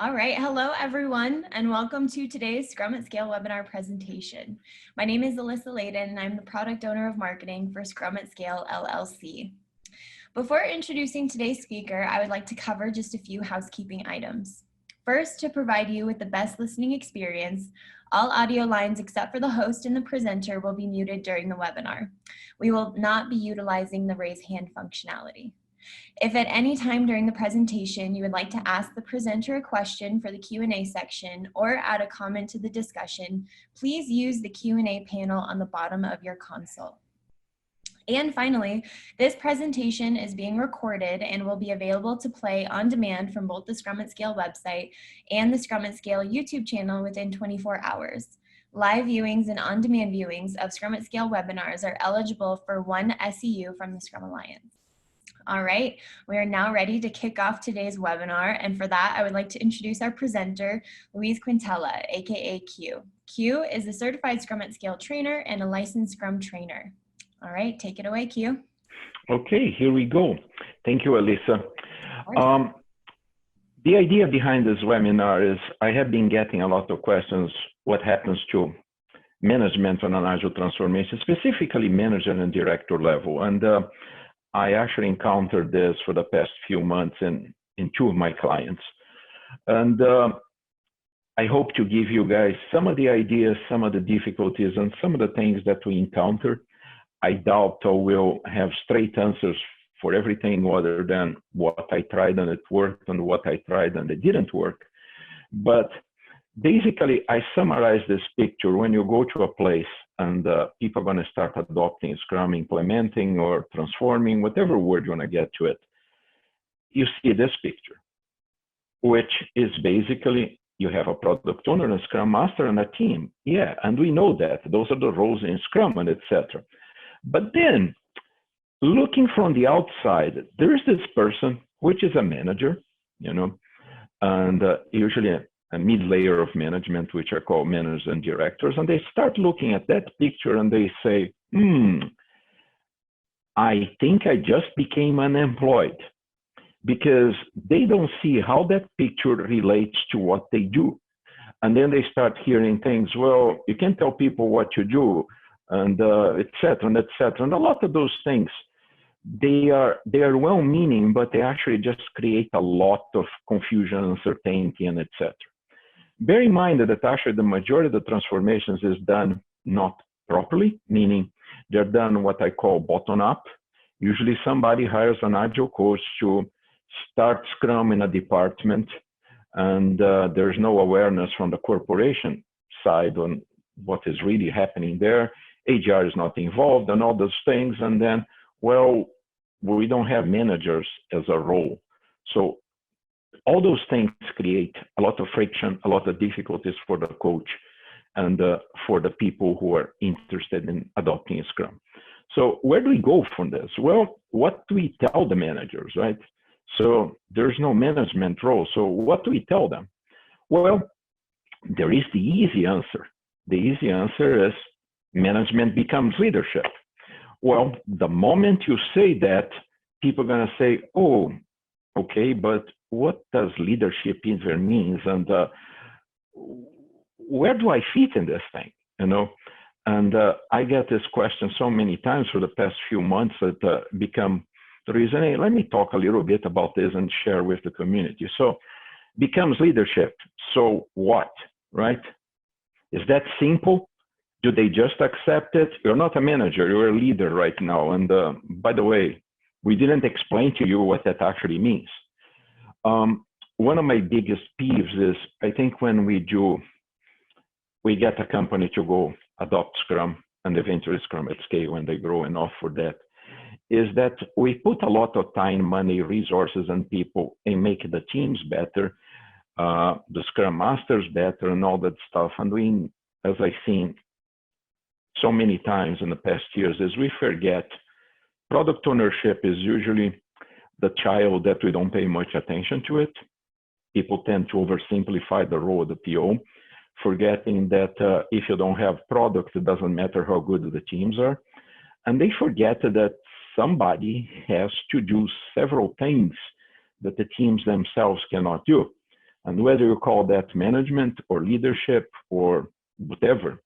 All right, hello everyone, and welcome to today's Scrum at Scale webinar presentation. My name is Alyssa Layden, and I'm the product owner of marketing for Scrum at Scale LLC. Before introducing today's speaker, I would like to cover just a few housekeeping items. First, to provide you with the best listening experience, all audio lines except for the host and the presenter will be muted during the webinar. We will not be utilizing the raise hand functionality. If at any time during the presentation you would like to ask the presenter a question for the Q&A section or add a comment to the discussion, please use the Q&A panel on the bottom of your console. And finally, this presentation is being recorded and will be available to play on demand from both the Scrum at Scale website and the Scrum at Scale YouTube channel within 24 hours. Live viewings and on-demand viewings of Scrum at Scale webinars are eligible for 1 SEU from the Scrum Alliance. All right, we are now ready to kick off today's webinar, and for that, I would like to introduce our presenter, Luiz Quintela, aka Q. Q is a certified Scrum at Scale trainer and a licensed Scrum trainer. All right, take it away, Q. Okay, here we go. Thank you, Alyssa. The idea behind this webinar is I have been getting a lot of questions, what happens to management on an Agile transformation, specifically manager and director level. And I actually encountered this for the past few months in two of my clients. And I hope to give you guys some of the ideas, some of the difficulties, and some of the things that we encounter. I doubt I will have straight answers for everything other than what I tried and it worked and what I tried and it didn't work. But basically, I summarize this picture. When you go to a place and people are going to start adopting Scrum, implementing or transforming, whatever word you want to get to it, you see this picture, which is basically you have a product owner, a Scrum master, and a team. Yeah, and we know that. Those are the roles in Scrum and etc. But then, looking from the outside, there is this person, which is a manager, you know, and usually a mid-layer of management, which are called managers and directors, and they start looking at that picture and they say, I think I just became unemployed, because they don't see how that picture relates to what they do. And then they start hearing things, well, you can't tell people what you do, and et cetera, and et cetera. And a lot of those things, they are well-meaning, but they actually just create a lot of confusion, uncertainty, and et cetera. Bear in mind that actually the majority of the transformations is done not properly, meaning they're done what I call bottom-up. Usually somebody hires an Agile coach to start Scrum in a department, and there's no awareness from the corporation side on what is really happening there. HR is not involved and all those things, and then, well, we don't have managers as a role. So all those things create a lot of friction, a lot of difficulties for the coach and for the people who are interested in adopting Scrum. So where do we go from this? Well, what do we tell the managers, right? So there's no management role. So what do we tell them? Well, there is the easy answer. The easy answer is management becomes leadership. Well, the moment you say that, people are going to say, oh, okay, but what does leadership even mean? And where do I fit in this thing? You know, and I get this question so many times for the past few months that become the reason. Hey, let me talk a little bit about this and share with the community. So, becomes leadership. So what, right? Is that simple? Do they just accept it? You're not a manager, you're a leader right now. And by the way, we didn't explain to you what that actually means. One of my biggest peeves is, I think when we get a company to go adopt Scrum and eventually Scrum at Scale when they grow enough for that, is that we put a lot of time, money, resources, and people in making the teams better, the Scrum Masters better, and all that stuff. And we, as I've seen so many times in the past years, is we forget product ownership is usually the child that we don't pay much attention to it. People tend to oversimplify the role of the PO, forgetting that if you don't have product, it doesn't matter how good the teams are. And they forget that somebody has to do several things that the teams themselves cannot do. And whether you call that management or leadership or whatever,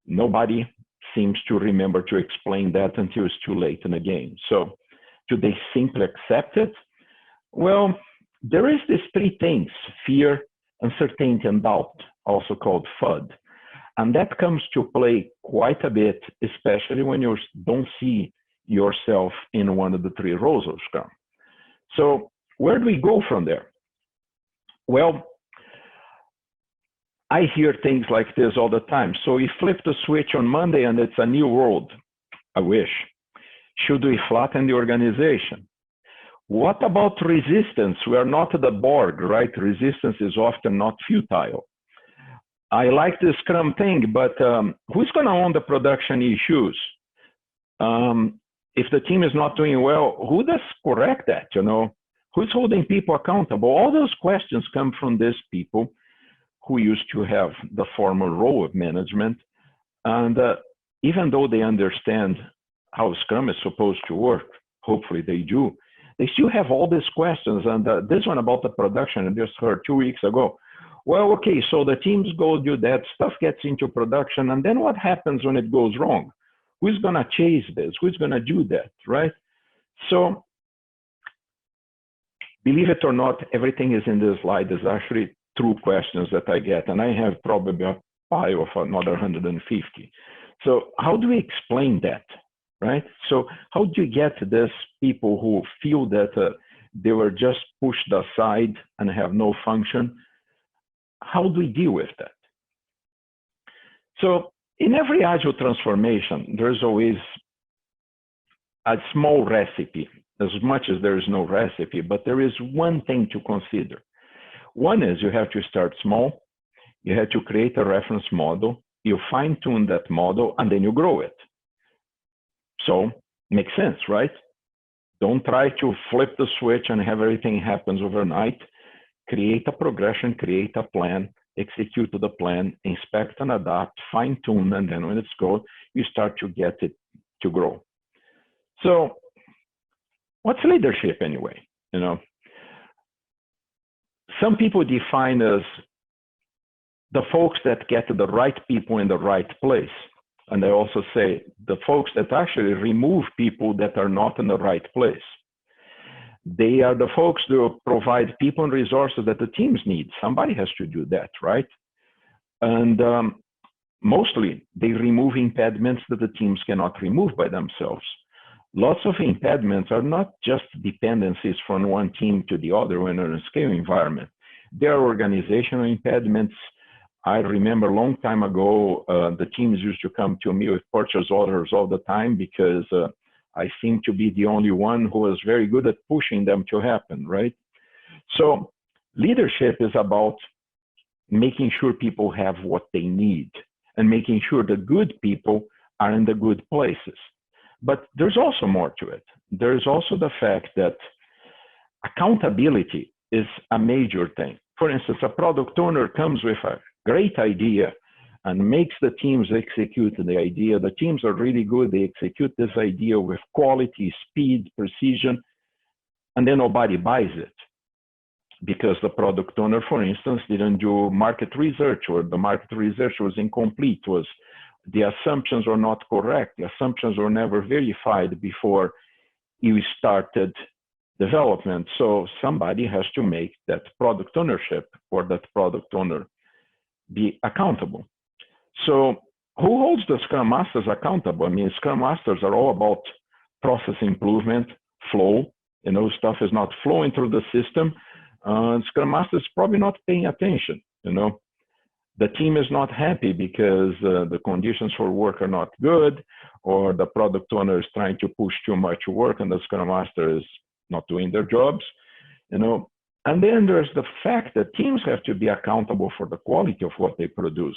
nobody seems to remember to explain that until it's too late in the game. So do they simply accept it? Well, there is these three things: fear, uncertainty, and doubt, also called FUD. And that comes to play quite a bit, especially when you don't see yourself in one of the three roles of Scrum. So where do we go from there? Well, I hear things like this all the time. So we flip the switch on Monday and it's a new world. I wish. Should we flatten the organization? What about resistance? We are not the Borg, right? Resistance is often not futile. I like the Scrum thing, but who's going to own the production issues? If the team is not doing well, who does correct that? You know, who's holding people accountable? All those questions come from these people who used to have the former role of management. And even though they understand how Scrum is supposed to work, hopefully they do, they still have all these questions. And this one about the production, I just heard 2 weeks ago. Well, okay, so the teams go do that, stuff gets into production, and then what happens when it goes wrong? Who's gonna chase this? Who's gonna do that, right? So, believe it or not, everything is in this slide is actually true questions that I get, and I have probably a pile of another 150. So how do we explain that, right? So how do you get these people who feel that they were just pushed aside and have no function? How do we deal with that? So in every Agile transformation, there's always a small recipe, as much as there is no recipe, but there is one thing to consider. One is you have to start small, you have to create a reference model, you fine-tune that model, and then you grow it. So, makes sense, right? Don't try to flip the switch and have everything happen overnight. Create a progression, create a plan, execute the plan, inspect and adapt, fine-tune, and then when it's good, you start to get it to grow. So, what's leadership anyway? You know, some people define as the folks that get the right people in the right place. And they also say the folks that actually remove people that are not in the right place. They are the folks that provide people and resources that the teams need. Somebody has to do that, right? And mostly they remove impediments that the teams cannot remove by themselves. Lots of impediments are not just dependencies from one team to the other in a scale environment. There are organizational impediments. I remember a long time ago, the teams used to come to me with purchase orders all the time because I seemed to be the only one who was very good at pushing them to happen, right? So leadership is about making sure people have what they need and making sure the good people are in the good places. But there's also more to it. There's also the fact that accountability is a major thing. For instance, a product owner comes with a great idea and makes the teams execute the idea. The teams are really good. They execute this idea with quality, speed, precision, and then nobody buys it because the product owner, for instance, didn't do market research, or the market research was incomplete, the assumptions were not correct. The assumptions were never verified before you started development. So somebody has to make that product ownership or that product owner be accountable. So who holds the Scrum Masters accountable? I mean, Scrum Masters are all about process improvement, flow. You know, stuff is not flowing through the system. Scrum Master is probably not paying attention. You know, the team is not happy because the conditions for work are not good, or the product owner is trying to push too much work and the Scrum Master is not doing their jobs. You know, and then there's the fact that teams have to be accountable for the quality of what they produce.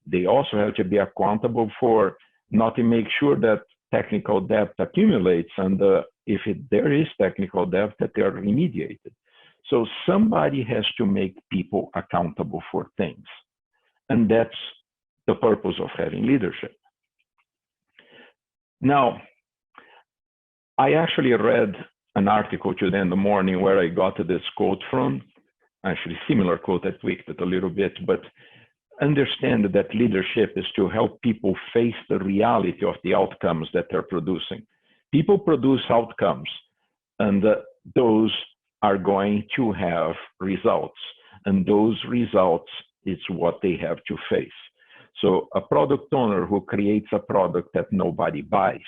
They also have to be accountable for not to make sure that technical debt accumulates, and if there is technical debt, that they are remediated. So somebody has to make people accountable for things. And that's the purpose of having leadership. Now, I actually read an article today in the morning where I got this quote from, actually similar quote. I tweaked it a little bit, but understand that leadership is to help people face the reality of the outcomes that they're producing. People produce outcomes, and those are going to have results, and those results is what they have to face. So a product owner who creates a product that nobody buys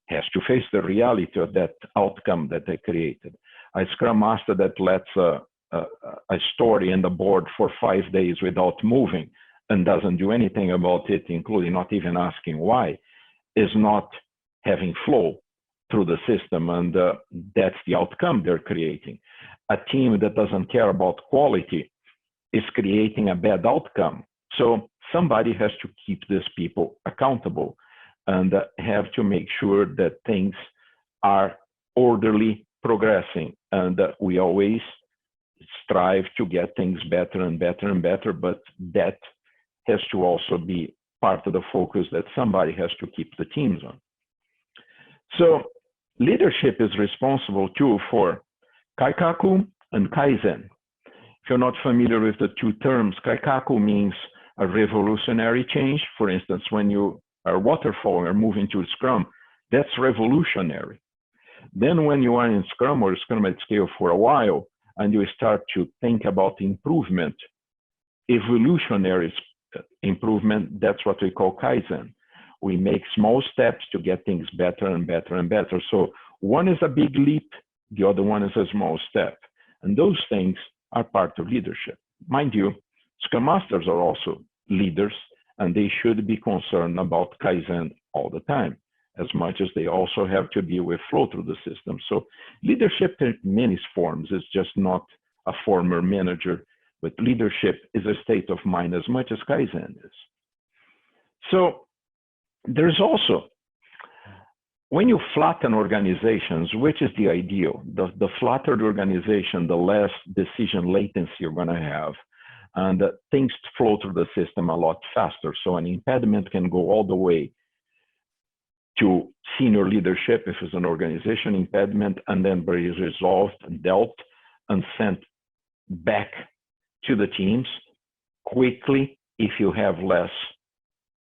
has to face the reality of that outcome that they created. A Scrum Master that lets a story in the board for 5 days without moving and doesn't do anything about it, including not even asking why, is not having flow through the system, and that's the outcome they're creating. A team that doesn't care about quality is creating a bad outcome. So somebody has to keep these people accountable and have to make sure that things are orderly progressing. And we always strive to get things better and better and better, but that has to also be part of the focus that somebody has to keep the teams on. So leadership is responsible too for Kaikaku and Kaizen. If you're not familiar with the two terms, Kaikaku means a revolutionary change. For instance, when you are waterfall or moving to Scrum, that's revolutionary. Then when you are in Scrum or Scrum at Scale for a while, and you start to think about improvement, evolutionary improvement, that's what we call Kaizen. We make small steps to get things better and better and better. So one is a big leap, the other one is a small step. And those things are part of leadership. Mind you, Scrum Masters are also leaders, and they should be concerned about Kaizen all the time, as much as they also have to deal with flow through the system. So leadership in many forms is just not a former manager, but leadership is a state of mind as much as Kaizen is. So there's also, when you flatten organizations, which is the ideal, the flattered organization, the less decision latency you're going to have, and things flow through the system a lot faster. So an impediment can go all the way to senior leadership if it's an organization impediment, and then be resolved and dealt and sent back to the teams quickly if you have less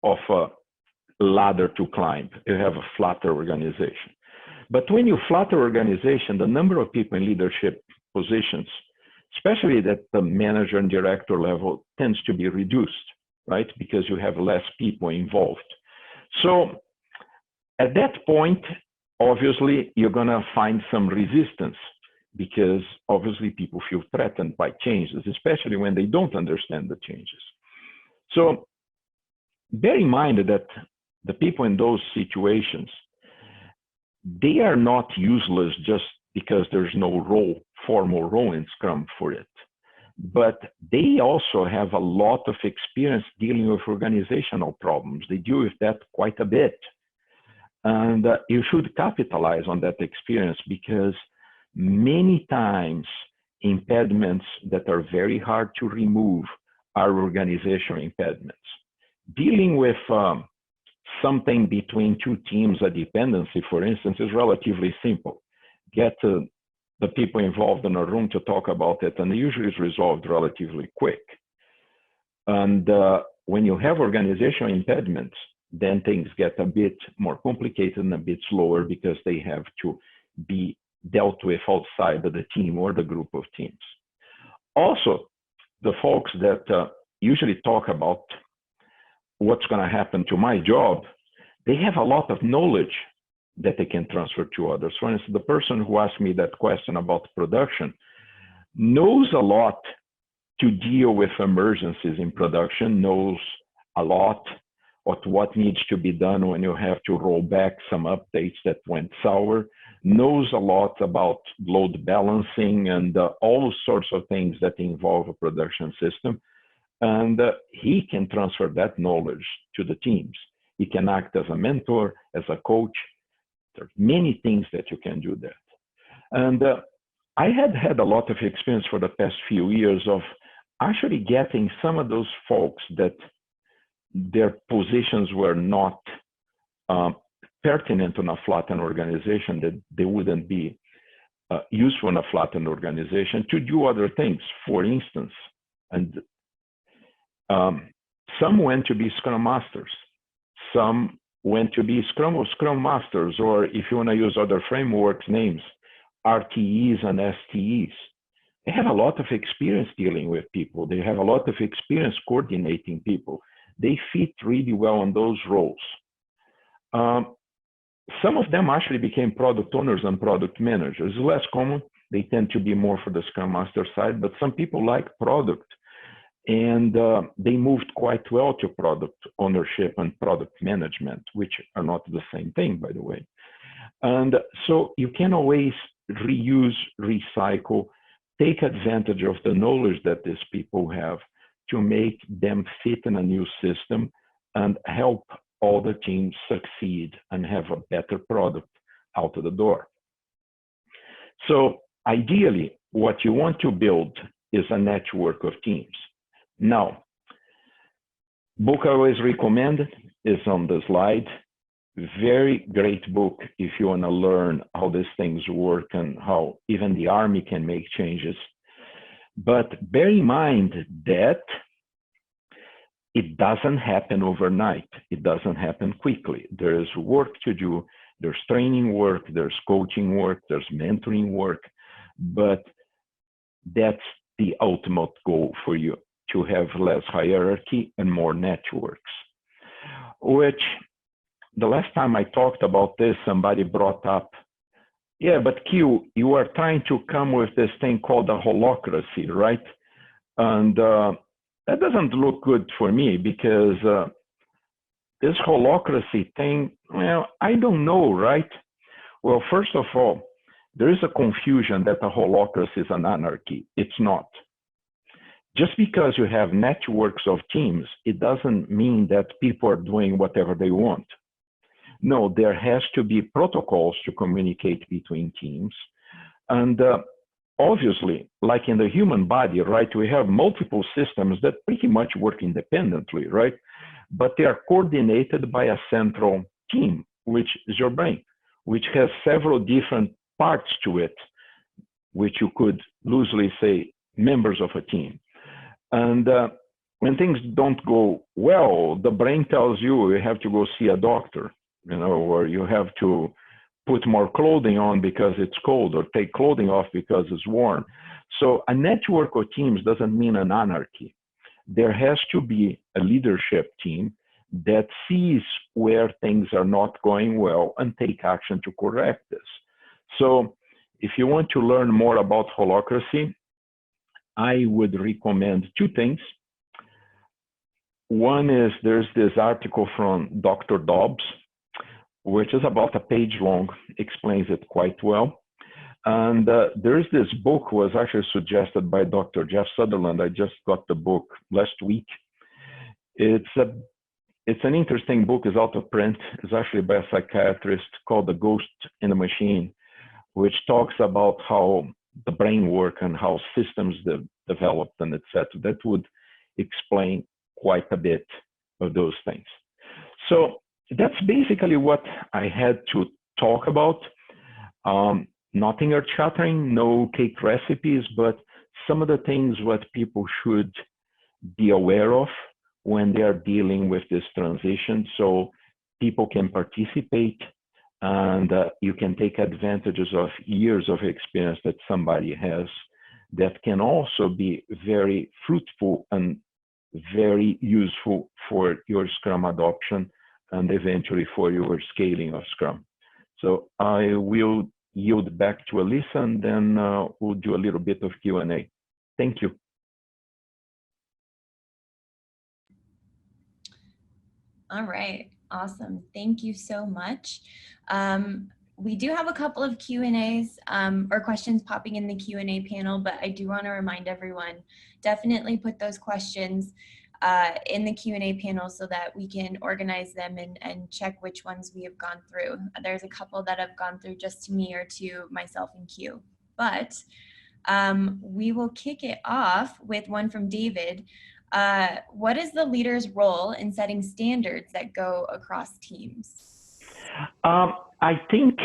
of a ladder to climb. You have a flatter organization. But when you flatter organization, the number of people in leadership positions, especially at the manager and director level, tends to be reduced, right? Because you have less people involved. So at that point, obviously, you're going to find some resistance because obviously people feel threatened by changes, especially when they don't understand the changes. So bear in mind that the people in those situations, they are not useless just because there's no role, formal role in Scrum for it. But they also have a lot of experience dealing with organizational problems. They deal with that quite a bit. And you should capitalize on that experience, because many times impediments that are very hard to remove are organizational impediments. Dealing with something between two teams, a dependency, for instance, is relatively simple. Get the people involved in a room to talk about it, and usually it's resolved relatively quick. And when you have organizational impediments, then things get a bit more complicated and a bit slower because they have to be dealt with outside of the team or the group of teams. Also, the folks that usually talk about what's going to happen to my job, they have a lot of knowledge that they can transfer to others. For instance, the person who asked me that question about production knows a lot to deal with emergencies in production, knows a lot of what needs to be done when you have to roll back some updates that went sour, knows a lot about load balancing and all sorts of things that involve a production system. And he can transfer that knowledge to the teams. He can act as a mentor, as a coach. There are many things that you can do that. And I had a lot of experience for the past few years of actually getting some of those folks that their positions were not pertinent in a flattened organization, that they wouldn't be useful in a flattened organization to do other things. For instance, and some went to be Scrum Masters. Some went to be Scrum or Scrum Masters, or if you want to use other frameworks names, RTEs and STEs. They have a lot of experience dealing with people. They have a lot of experience coordinating people. They fit really well on those roles. Some of them actually became product owners and product managers. It's less common. They tend to be more for the Scrum Master side, but some people like product, and they moved quite well to product ownership and product management, which are not the same thing, by the way. And so you can always reuse, recycle, take advantage of the knowledge that these people have to make them fit in a new system and help all the teams succeed and have a better product out of the door. So ideally, what you want to build is a network of teams. Now, book I always recommend is on the slide. Very great book if you want to learn how these things work and how even the army can make changes. But bear in mind that it doesn't happen overnight. It doesn't happen quickly. There is work to do. There's training work, there's coaching work, there's mentoring work, but that's the ultimate goal for you, to have less hierarchy and more networks. Which, the last time I talked about this, somebody brought up, yeah, but Q, you are trying to come with this thing called a holacracy, right? And that doesn't look good for me, because this holacracy thing, well, I don't know, right? Well, first of all, there is a confusion that a holacracy is an anarchy. It's not. Just because you have networks of teams, it doesn't mean that people are doing whatever they want. No, there has to be protocols to communicate between teams. And obviously, like in the human body, right, we have multiple systems that pretty much work independently, right? But they are coordinated by a central team, which is your brain, which has several different parts to it, which you could loosely say members of a team. And when things don't go well, the brain tells you you have to go see a doctor, you know, or you have to put more clothing on because it's cold, or take clothing off because it's warm. So a network of teams doesn't mean an anarchy. There has to be a leadership team that sees where things are not going well and take action to correct this. So if you want to learn more about holacracy, I would recommend two things. One is there's this article from Dr. Dobbs, which is about a page long, explains it quite well. And there's this book was actually suggested by Dr. Jeff Sutherland. I just got the book last week. It's an interesting book. It's out of print. It's actually by a psychiatrist called The Ghost in the Machine, which talks about how the brain work and how systems developed and etc. That would explain quite a bit of those things. So that's basically what I had to talk about. Nothing earth-shattering, no cake recipes, but some of the things what people should be aware of when they are dealing with this transition, so people can participate and you can take advantages of years of experience that somebody has that can also be very fruitful and very useful for your Scrum adoption and eventually for your scaling of Scrum. So I will yield back to Alyssa, and then we'll do a little bit of Q&A. Thank you. All right, awesome. Thank you so much. We do have a couple of Q&As or questions popping in the Q&A panel, but I do want to remind everyone, definitely put those questions in the Q&A panel so that we can organize them and check which ones we have gone through. There's a couple that have gone through just to me or to myself and Q. But we will kick it off with one from David. What is the leader's role in setting standards that go across teams? I think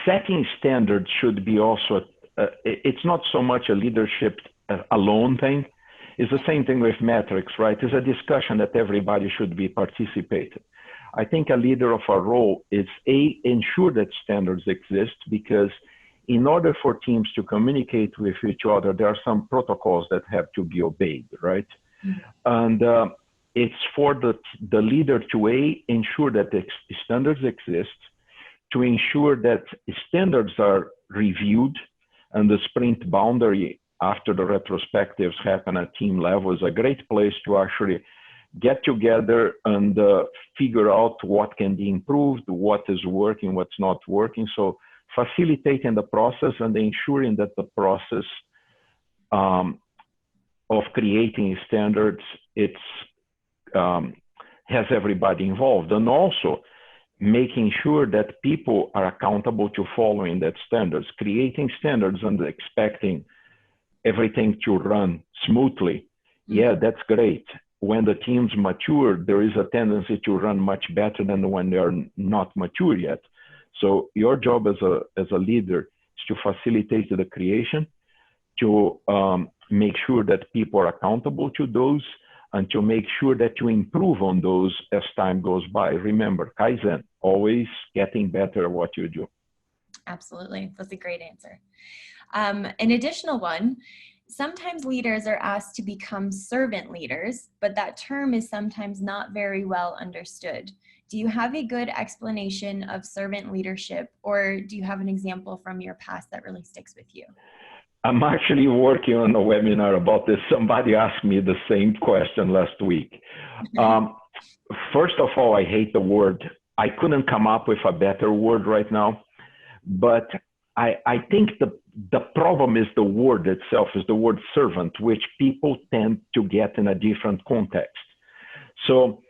setting standards should be also, it's not so much a leadership alone thing. It's the same thing with metrics, right? It's a discussion that everybody should be participating. I think a leader of a role is ensure that standards exist, because in order for teams to communicate with each other, there are some protocols that have to be obeyed, right? Mm-hmm. And it's for the leader to ensure that the standards exist, to ensure that standards are reviewed, and the sprint boundary after the retrospectives happen at team level is a great place to actually get together and figure out what can be improved, what is working, what's not working. So facilitating the process and ensuring that the process of creating standards, has everybody involved, and also making sure that people are accountable to following that standards. Creating standards and expecting everything to run smoothly, yeah, that's great. When the teams mature, there is a tendency to run much better than when they are not mature yet. So your job as a leader is to facilitate the creation, to make sure that people are accountable to those, and to make sure that you improve on those as time goes by. Remember, Kaizen, always getting better at what you do. Absolutely, that's a great answer. An additional one, sometimes leaders are asked to become servant leaders, but that term is sometimes not very well understood. Do you have a good explanation of servant leadership, or do you have an example from your past that really sticks with you? I'm actually working on a webinar about this. Somebody asked me the same question last week. First of all, I hate the word. I couldn't come up with a better word right now, but I think the problem is the word itself, is the word servant, which people tend to get in a different context. So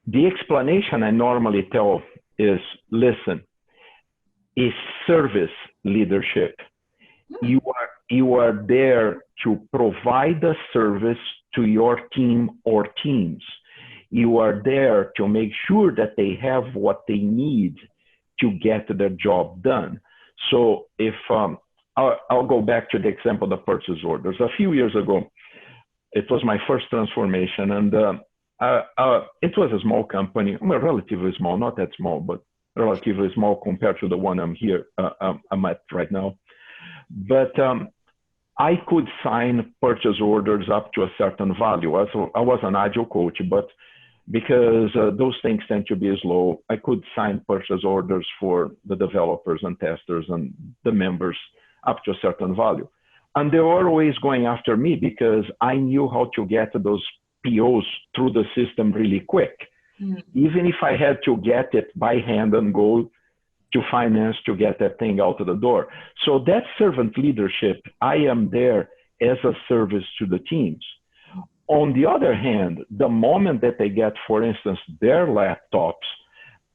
the explanation I normally tell is, listen, is service leadership. You are there to provide a service to your team or teams. You are there to make sure that they have what they need to get their job done. So if I'll go back to the example of the purchase orders. A few years ago, it was my first transformation, and it was a small company, well, relatively small, not that small, but relatively small compared to the one I'm at right now. But I could sign purchase orders up to a certain value. I was an Agile coach, but because those things tend to be slow, I could sign purchase orders for the developers and testers and the members up to a certain value. And they were always going after me because I knew how to get those POs through the system really quick. Mm-hmm. Even if I had to get it by hand and go to finance to get that thing out of the door. So that servant leadership, I am there as a service to the teams. On the other hand, the moment that they get, for instance, their laptops,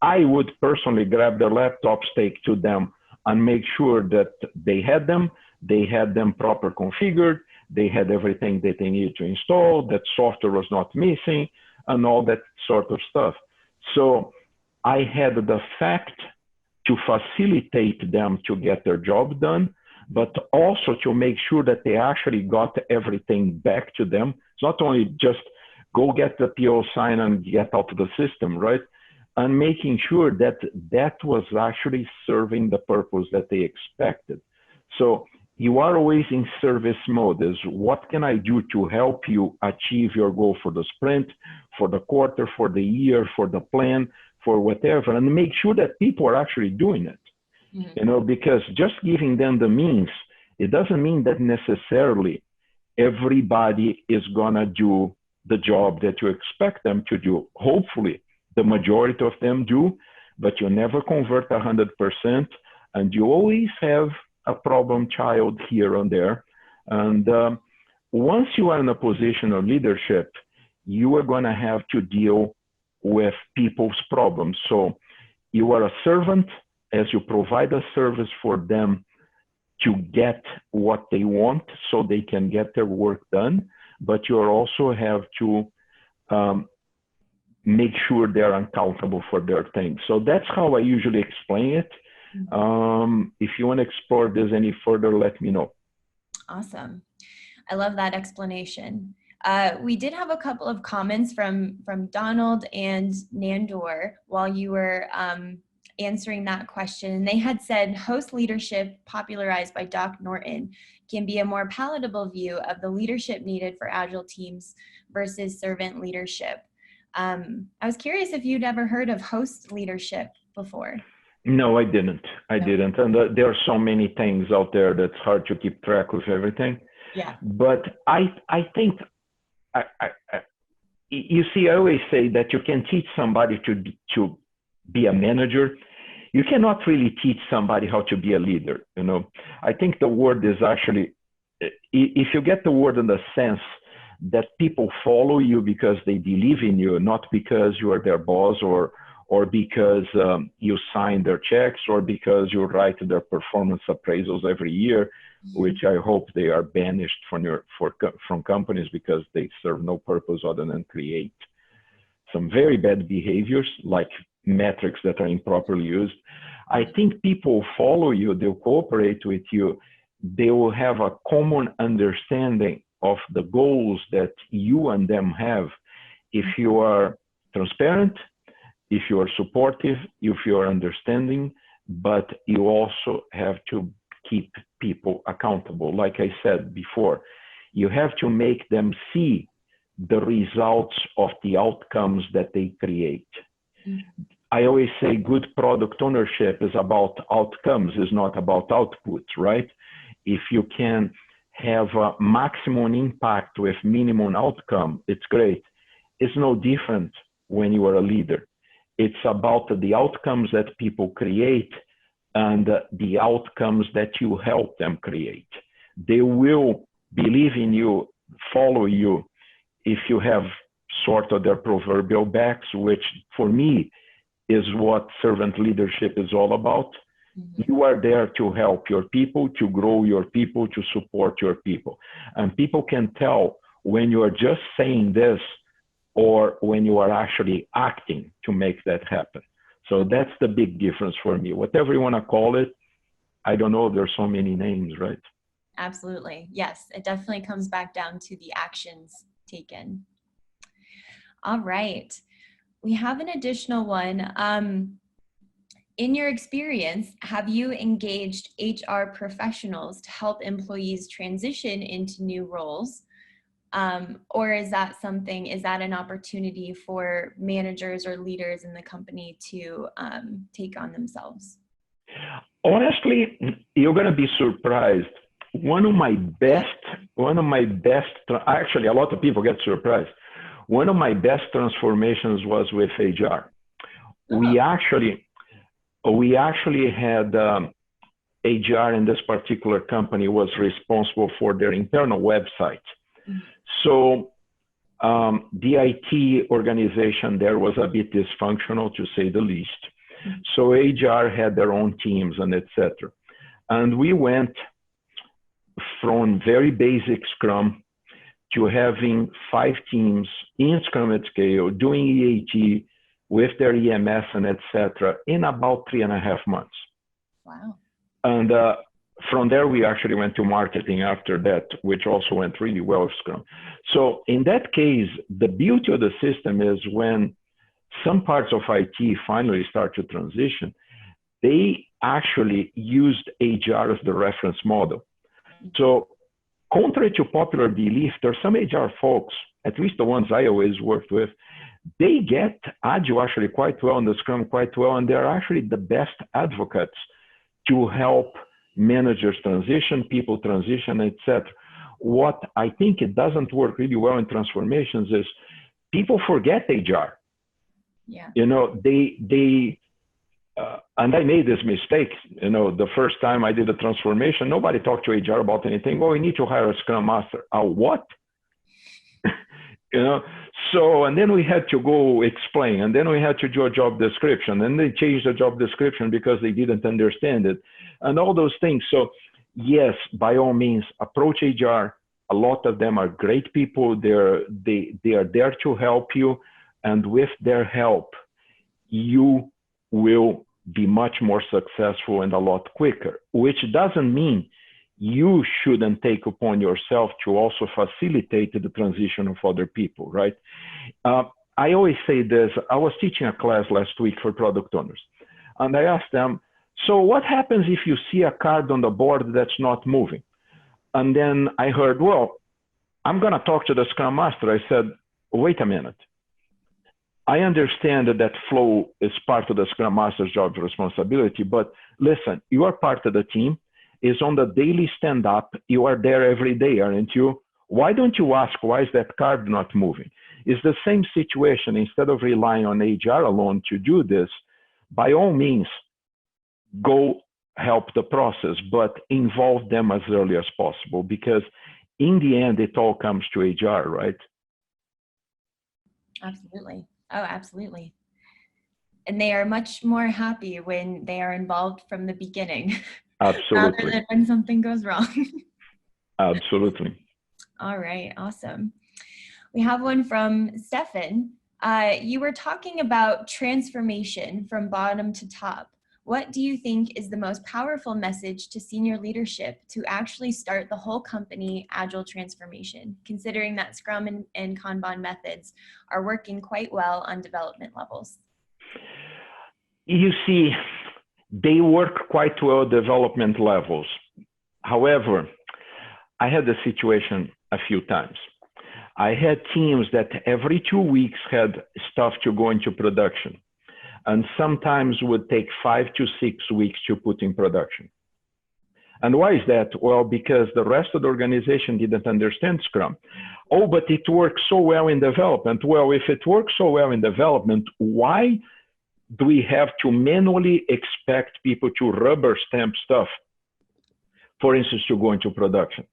I would personally grab their laptops, take to them, and make sure that they had them proper configured, they had everything that they needed to install, that software was not missing, and all that sort of stuff. So I had the fact to facilitate them to get their job done, but also to make sure that they actually got everything back to them. It's not only just go get the PO sign and get out of the system, right? And making sure that that was actually serving the purpose that they expected. So you are always in service mode. Is what can I do to help you achieve your goal for the sprint, for the quarter, for the year, for the plan, for whatever, and make sure that people are actually doing it. Mm-hmm. You know, because just giving them the means, it doesn't mean that necessarily everybody is gonna do the job that you expect them to do. Hopefully, the majority of them do, but you never convert 100%, and you always have a problem child here and there. And once you are in a position of leadership, you are gonna have to deal with people's problems. So you are a servant as you provide a service for them to get what they want so they can get their work done, but you also have to make sure they're accountable for their things. So that's how I usually explain it. If you want to explore this any further, let me know. Awesome. I love that explanation. We did have a couple of comments from Donald and Nandor while you were answering that question. They had said host leadership, popularized by Doc Norton, can be a more palatable view of the leadership needed for Agile teams versus servant leadership. I was curious if you'd ever heard of host leadership before. No, I didn't. I didn't. And there are so many things out there that's hard to keep track of everything. Yeah. But I think, you see, I always say that you can teach somebody to be a manager. You cannot really teach somebody how to be a leader. You know, I think the word is actually, if you get the word in the sense that people follow you because they believe in you, not because you are their boss or because you sign their checks or because you write their performance appraisals every year, which I hope they are banished from companies because they serve no purpose other than create some very bad behaviors like metrics that are improperly used. I think people follow you, they'll cooperate with you, they will have a common understanding of the goals that you and them have if you are transparent, if you are supportive, if you are understanding, but you also have to keep people accountable. Like I said before, you have to make them see the results of the outcomes that they create. I always say good product ownership is about outcomes, is not about output, right? If you can have a maximum impact with minimum outcome, it's great. It's no different when you are a leader. It's about the outcomes that people create and the outcomes that you help them create. They will believe in you, follow you, if you have sort of their proverbial backs, which for me is what servant leadership is all about. You are there to help your people, to grow your people, to support your people. And people can tell when you are just saying this or when you are actually acting to make that happen. So that's the big difference for me. Whatever you want to call it, I don't know, there's so many names, right? Absolutely. Yes, it definitely comes back down to the actions taken. All right. We have an additional one. In your experience, have you engaged HR professionals to help employees transition into new roles? Or is that an opportunity for managers or leaders in the company to take on themselves? Honestly, you're going to be surprised. One of my best, actually a lot of people get surprised. One of my best transformations was with HR. Oh. We actually had HR in this particular company was responsible for their internal website. So the IT organization there was a bit dysfunctional, to say the least. So HR had their own teams and etc. And we went from very basic Scrum to having 5 teams in Scrum at scale, doing EAT with their EMS and etc. in about 3.5 months. Wow. And from there, we actually went to marketing after that, which also went really well with Scrum. So in that case, the beauty of the system is when some parts of IT finally start to transition, they actually used HR as the reference model. So contrary to popular belief, there are some HR folks, at least the ones I always worked with, they get Agile actually quite well and the Scrum quite well, and they're actually the best advocates to help managers transition, people transition, etc. What I think it doesn't work really well in transformations is people forget HR. Yeah. You know, and I made this mistake, you know, the first time I did a transformation, nobody talked to HR about anything. Oh, we need to hire a Scrum Master. What? You know, so, and then we had to go explain, and then we had to do a job description, and they changed the job description because they didn't understand it, and all those things. So yes, by all means, approach HR. A lot of them are great people. They are there to help you, and with their help, you will be much more successful and a lot quicker, which doesn't mean you shouldn't take upon yourself to also facilitate the transition of other people, right? I always say this. I was teaching a class last week for product owners, and I asked them, so what happens if you see a card on the board that's not moving? And then I heard, well, I'm going to talk to the Scrum Master. I said, wait a minute. I understand that flow is part of the Scrum Master's job responsibility, but listen, you are part of the team. Is on the daily stand-up. You are there every day, aren't you? Why don't you ask, why is that card not moving? It's the same situation. Instead of relying on HR alone to do this, by all means, go help the process, but involve them as early as possible, because in the end, it all comes to HR, right? Absolutely. Oh, absolutely. And they are much more happy when they are involved from the beginning. Absolutely. Rather than when something goes wrong. Absolutely. All right, awesome. We have one from Stefan. You were talking about transformation from bottom to top. What do you think is the most powerful message to senior leadership to actually start the whole company Agile transformation, considering that Scrum and Kanban methods are working quite well on development levels? You see, they work quite well at development levels. However, I had the situation a few times. I had teams that every 2 weeks had stuff to go into production, and sometimes would take 5 to 6 weeks to put in production. And why is that? Well, because the rest of the organization didn't understand Scrum. Oh, but it works so well in development. Well, if it works so well in development, why do we have to manually expect people to rubber stamp stuff, for instance, to go into production?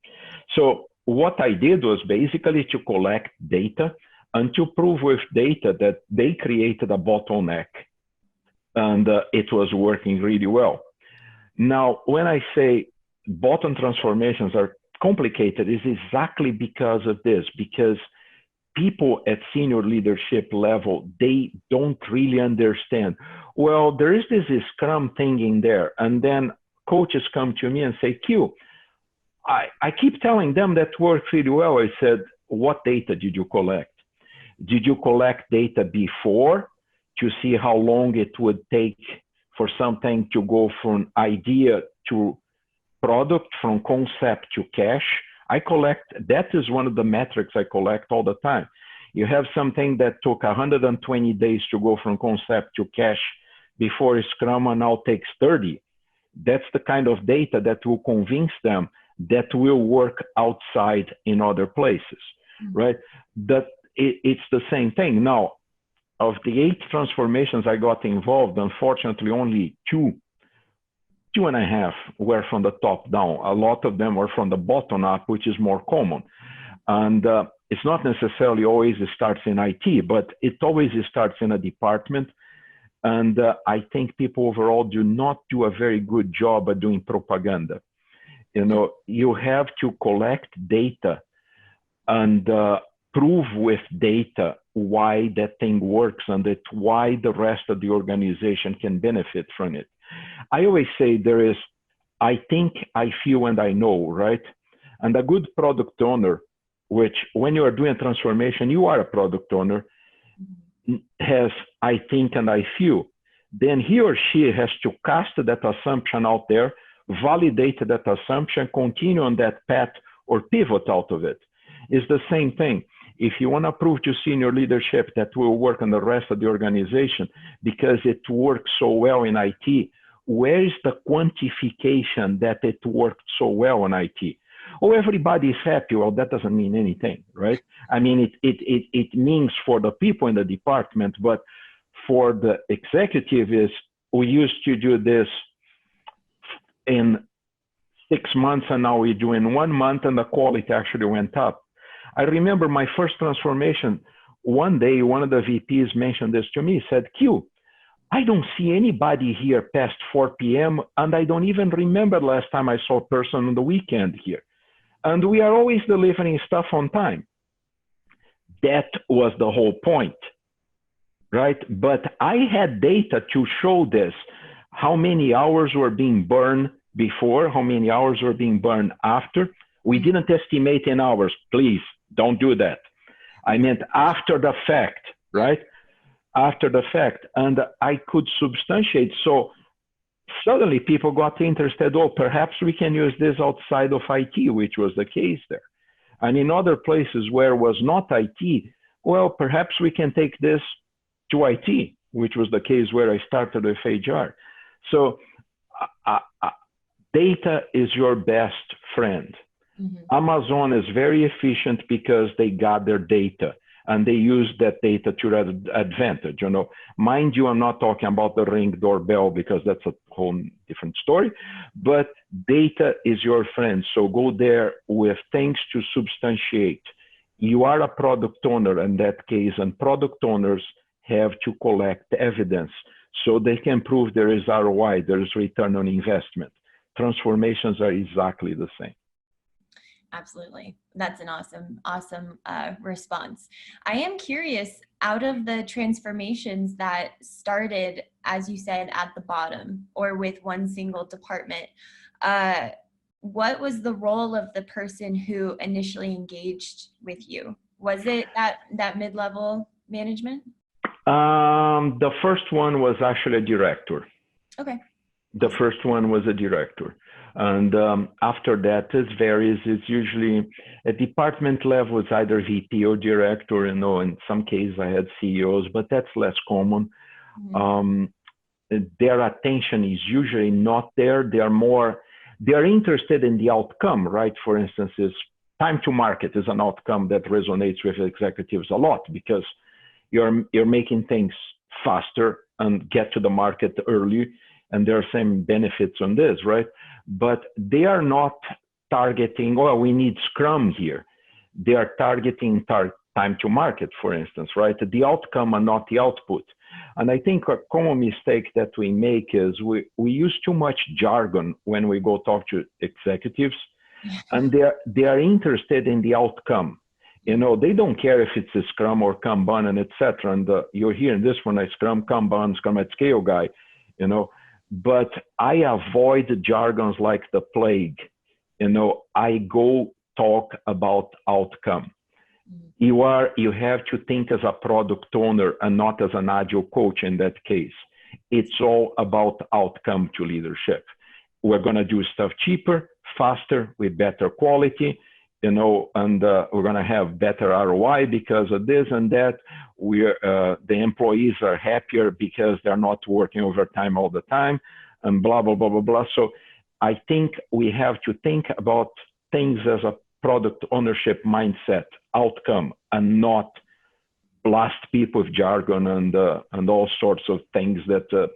So what I did was basically to collect data and to prove with data that they created a bottleneck, and it was working really well. Now, when I say bottom transformations are complicated, it's exactly because of this, because people at senior leadership level, they don't really understand. Well, there is this Scrum thing in there, and then coaches come to me and say, Q, I keep telling them that works really well. I said, what data did you collect? Did you collect data before to see how long it would take for something to go from idea to product, from concept to cash? I collect, that is one of the metrics I collect all the time. You have something that took 120 days to go from concept to cash before Scrum, and now takes 30. That's the kind of data that will convince them that will work outside in other places, right? That it's the same thing. Now, of the 8 transformations I got involved, unfortunately, only 2.5 were from the top down. A lot of them were from the bottom up, which is more common. And it's not necessarily always it starts in IT, but it always starts in a department. And I think people overall do not do a very good job at doing propaganda. You know, you have to collect data and prove with data why that thing works and that why the rest of the organization can benefit from it. I always say there is, I think, I feel, and I know, right? And a good product owner, which when you are doing a transformation, you are a product owner, has I think and I feel. Then he or she has to cast that assumption out there, validate that assumption, continue on that path, or pivot out of it. It's the same thing. If you want to prove to senior leadership that will work on the rest of the organization because it works so well in IT, where is the quantification that it worked so well in IT? Oh, everybody's happy. Well, that doesn't mean anything, right? I mean, it means for the people in the department, but for the executive is, we used to do this in 6 months and now we do in 1 month, and the quality actually went up. I remember my first transformation. One day, one of the VPs mentioned this to me, said, Q, I don't see anybody here past 4 p.m. and I don't even remember the last time I saw a person on the weekend here. And we are always delivering stuff on time. That was the whole point, right? But I had data to show this. how many hours were being burned before, how many hours were being burned after. We didn't estimate in hours. Please don't do that. I meant after the fact, right? After the fact. And I could substantiate. So suddenly people got interested. Oh, perhaps we can use this outside of IT, which was the case there. And in other places where it was not IT, well, perhaps we can take this to IT, which was the case where I started with HR. So data is your best friend. Amazon is very efficient because they gather data and they use that data to their advantage. You know, mind you, I'm not talking about the Ring doorbell because that's a whole different story, but data is your friend. So go there with things to substantiate. You are a product owner in that case, and product owners have to collect evidence so they can prove there is ROI, there is return on investment. Transformations are exactly the same. Absolutely. That's an awesome response. I am curious, out of the transformations that started, as you said, at the bottom or with one single department, what was the role of the person who initially engaged with you? Was it that mid-level management? The first one was actually a director. Okay. The first one was a director. And after that, it varies. It's usually at department level, it's either VP or director. You know, in some cases I had CEOs, but that's less common. Their attention is usually not there. They're interested in the outcome, right? For instance, is time to market is an outcome that resonates with executives a lot because you're making things faster and get to the market early. And there are some benefits on this, right? But they are not targeting, oh, we need Scrum here. They are targeting time to market, for instance, right? The outcome and not the output. And I think a common mistake that we make is we use too much jargon when we go talk to executives, and they are interested in the outcome. You know, they don't care if it's a Scrum or Kanban and etc. And you're hearing this one, a Scrum, Kanban, Scrum at Scale guy, you know. But I avoid jargons like the plague. You know, I go talk about outcome. You have to think as a product owner and not as an agile coach in that case. It's all about outcome to leadership. We're going to do stuff cheaper, faster, with better quality, you know, and we're going to have better ROI because of this and that. The employees are happier because they're not working overtime all the time, and blah, blah, blah, blah, blah. So I think we have to think about things as a product ownership mindset, outcome, and not blast people with jargon and all sorts of things that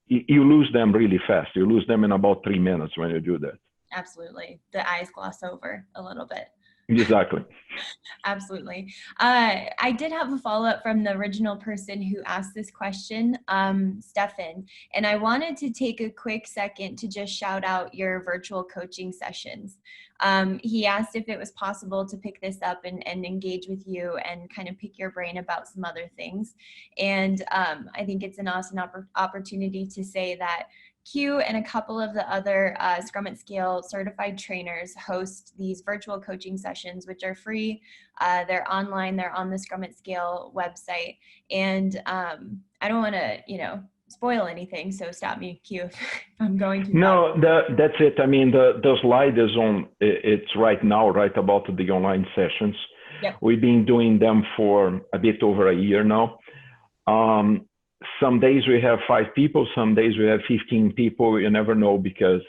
you lose them really fast. You lose them in about 3 minutes when you do that. Absolutely. The eyes gloss over a little bit. Exactly. Absolutely. I did have a follow-up from the original person who asked this question, Stefan, and I wanted to take a quick second to just shout out your virtual coaching sessions. He asked if it was possible to pick this up and engage with you and kind of pick your brain about some other things. And I think it's an awesome opportunity to say that Q and a couple of the other Scrum at Scale certified trainers host these virtual coaching sessions, which are free. They're online, they're on the Scrum at Scale website. And I don't want to, spoil anything, so stop me, Q, if I'm going to. No, that's it. I mean, the slide is on, it's right now, right, about the online sessions. Yep. We've been doing them for a bit over a year now. Some days we have 5 people, some days we have 15 people. You never know because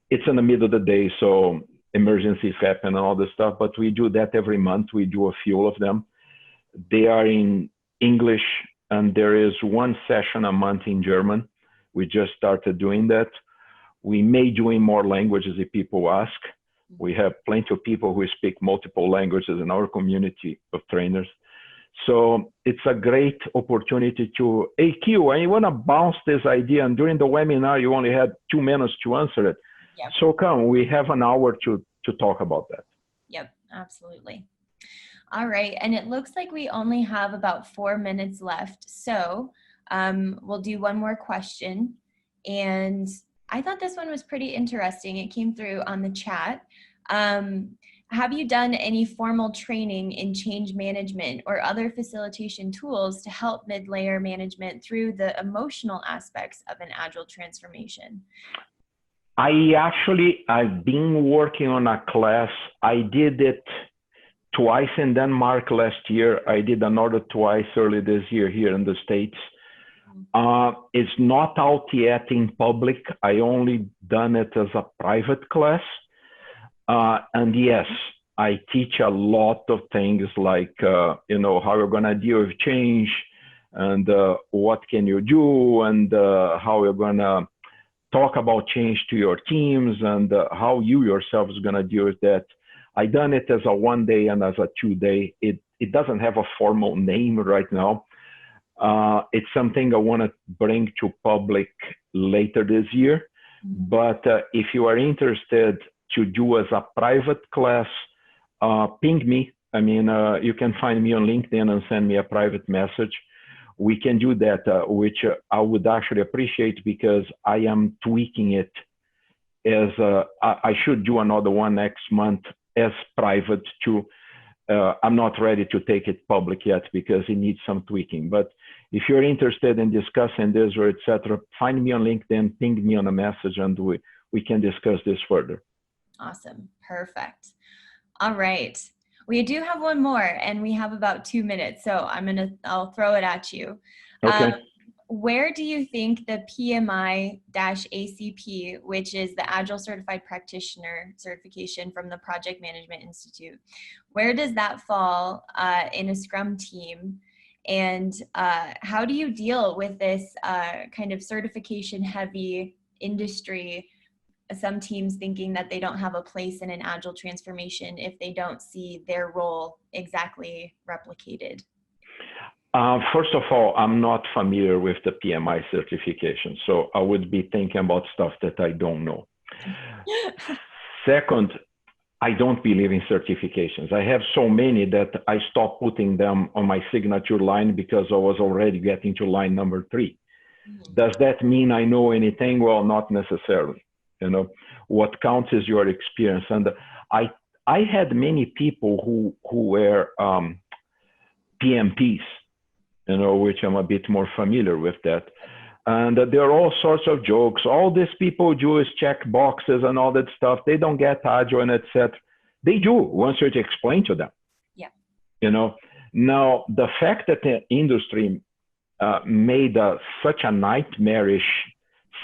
it's in the middle of the day, so emergencies happen and all this stuff. But we do that every month. We do a few of them. They are in English, and there is one session a month in German. We just started doing that. We may do in more languages if people ask. We have plenty of people who speak multiple languages in our community of trainers. So it's a great opportunity to, hey, Q, I want to bounce this idea. And during the webinar, you only had 2 minutes to answer it. Yep. So come, we have an hour to talk about that. Yep, absolutely. All right. And it looks like we only have about 4 minutes left. So we'll do one more question. And I thought this one was pretty interesting. It came through on the chat. Have you done any formal training in change management or other facilitation tools to help mid-layer management through the emotional aspects of an agile transformation? I've been working on a class. I did it twice in Denmark last year. I did another twice early this year here in the States. It's not out yet in public. I only done it as a private class. And yes, I teach a lot of things like, how you're going to deal with change and what can you do and how you're going to talk about change to your teams and how you yourself is going to deal with that. I done it as a 1 day and as a 2 day. It doesn't have a formal name right now. It's something I want to bring to public later this year. But if you are interested to do as a private class, ping me. I mean, you can find me on LinkedIn and send me a private message. We can do that, which I would actually appreciate because I am tweaking it as I should do another one next month as private too. I'm not ready to take it public yet because it needs some tweaking. But if you're interested in discussing this or etc., find me on LinkedIn, ping me on a message, and we can discuss this further. Awesome. Perfect. All right. We do have one more and we have about 2 minutes. So I'll throw it at you. Okay. Where do you think the PMI-ACP, which is the Agile Certified Practitioner certification from the Project Management Institute, where does that fall in a Scrum team? And how do you deal with this kind of certification heavy industry? Some teams thinking that they don't have a place in an agile transformation if they don't see their role exactly replicated. First of all, I'm not familiar with the PMI certification, so I would be thinking about stuff that I don't know. Second, I don't believe in certifications. I have so many that I stopped putting them on my signature line because I was already getting to line number 3. Does that mean I know anything? Well, not necessarily. What counts is your experience. And I had many people who were PMPs, which I'm a bit more familiar with that. And there are all sorts of jokes. All these people do is check boxes and all that stuff. They don't get agile and etc. They do once you explain to them. Yeah. Now the fact that the industry made such a nightmarish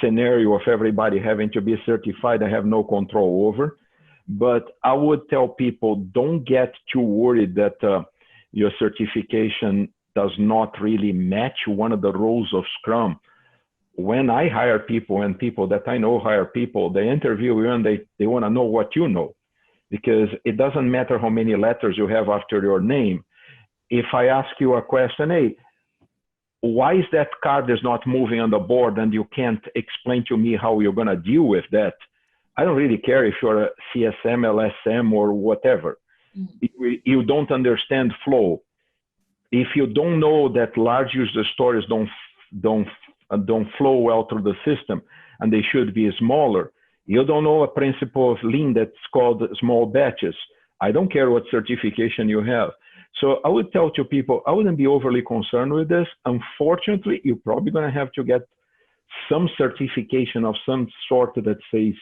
scenario of everybody having to be certified, I have no control over. But I would tell people, don't get too worried that your certification does not really match one of the roles of Scrum. When I hire people and people that I know hire people, they interview you and they want to know what you know, because it doesn't matter how many letters you have after your name. If I ask you a question, hey, why is that card is not moving on the board and you can't explain to me how you're going to deal with that? I don't really care if you're a CSM, LSM, or whatever. You don't understand flow. If you don't know that large user stories don't flow well through the system and they should be smaller, you don't know a principle of lean that's called small batches. I don't care what certification you have. So I would tell to people, I wouldn't be overly concerned with this. Unfortunately, you're probably going to have to get some certification of some sort that says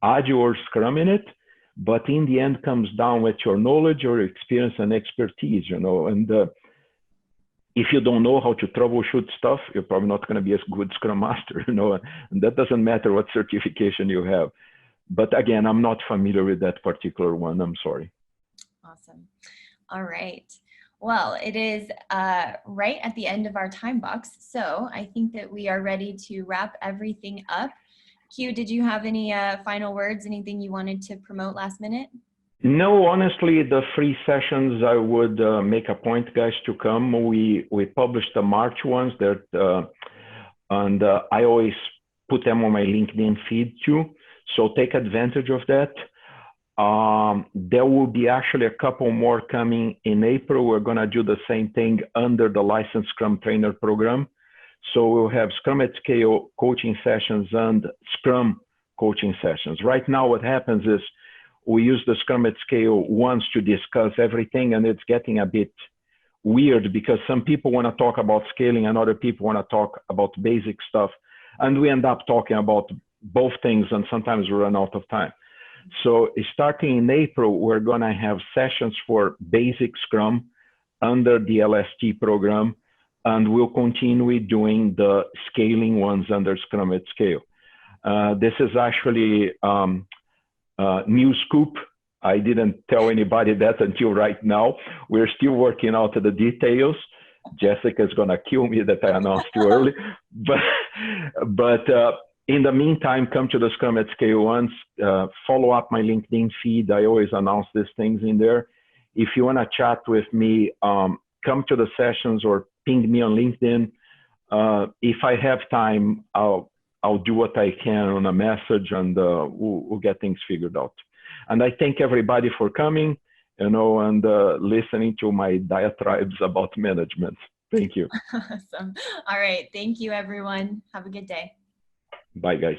Agile or Scrum in it. But in the end, comes down with your knowledge, your experience, and expertise, And if you don't know how to troubleshoot stuff, you're probably not going to be a good Scrum Master, And that doesn't matter what certification you have. But again, I'm not familiar with that particular one. I'm sorry. Awesome. All right. Well, it is right at the end of our time box. So I think that we are ready to wrap everything up. Q, did you have any final words, anything you wanted to promote last minute? No, honestly, the free sessions, I would make a point, guys, to come. We published the March ones and I always put them on my LinkedIn feed too. So take advantage of that. There will be actually a couple more coming in April. We're going to do the same thing under the Licensed Scrum Trainer program. So we'll have Scrum at Scale coaching sessions and Scrum coaching sessions. Right now, what happens is we use the Scrum at Scale once to discuss everything, and it's getting a bit weird because some people want to talk about scaling and other people want to talk about basic stuff. And we end up talking about both things, and sometimes we run out of time. So starting in April, we're going to have sessions for basic Scrum under the LST program, and we'll continue doing the scaling ones under Scrum at Scale. This is actually new scoop. I didn't tell anybody that until right now. We're still working out the details. Jessica's going to kill me that I announced too early. But in the meantime, come to the Scrum at Scale ones. Follow up my LinkedIn feed. I always announce these things in there. If you want to chat with me, come to the sessions or ping me on LinkedIn. If I have time, I'll do what I can on a message, and we'll get things figured out. And I thank everybody for coming, and listening to my diatribes about management. Thank you. Awesome. All right. Thank you, everyone. Have a good day. Bye, guys.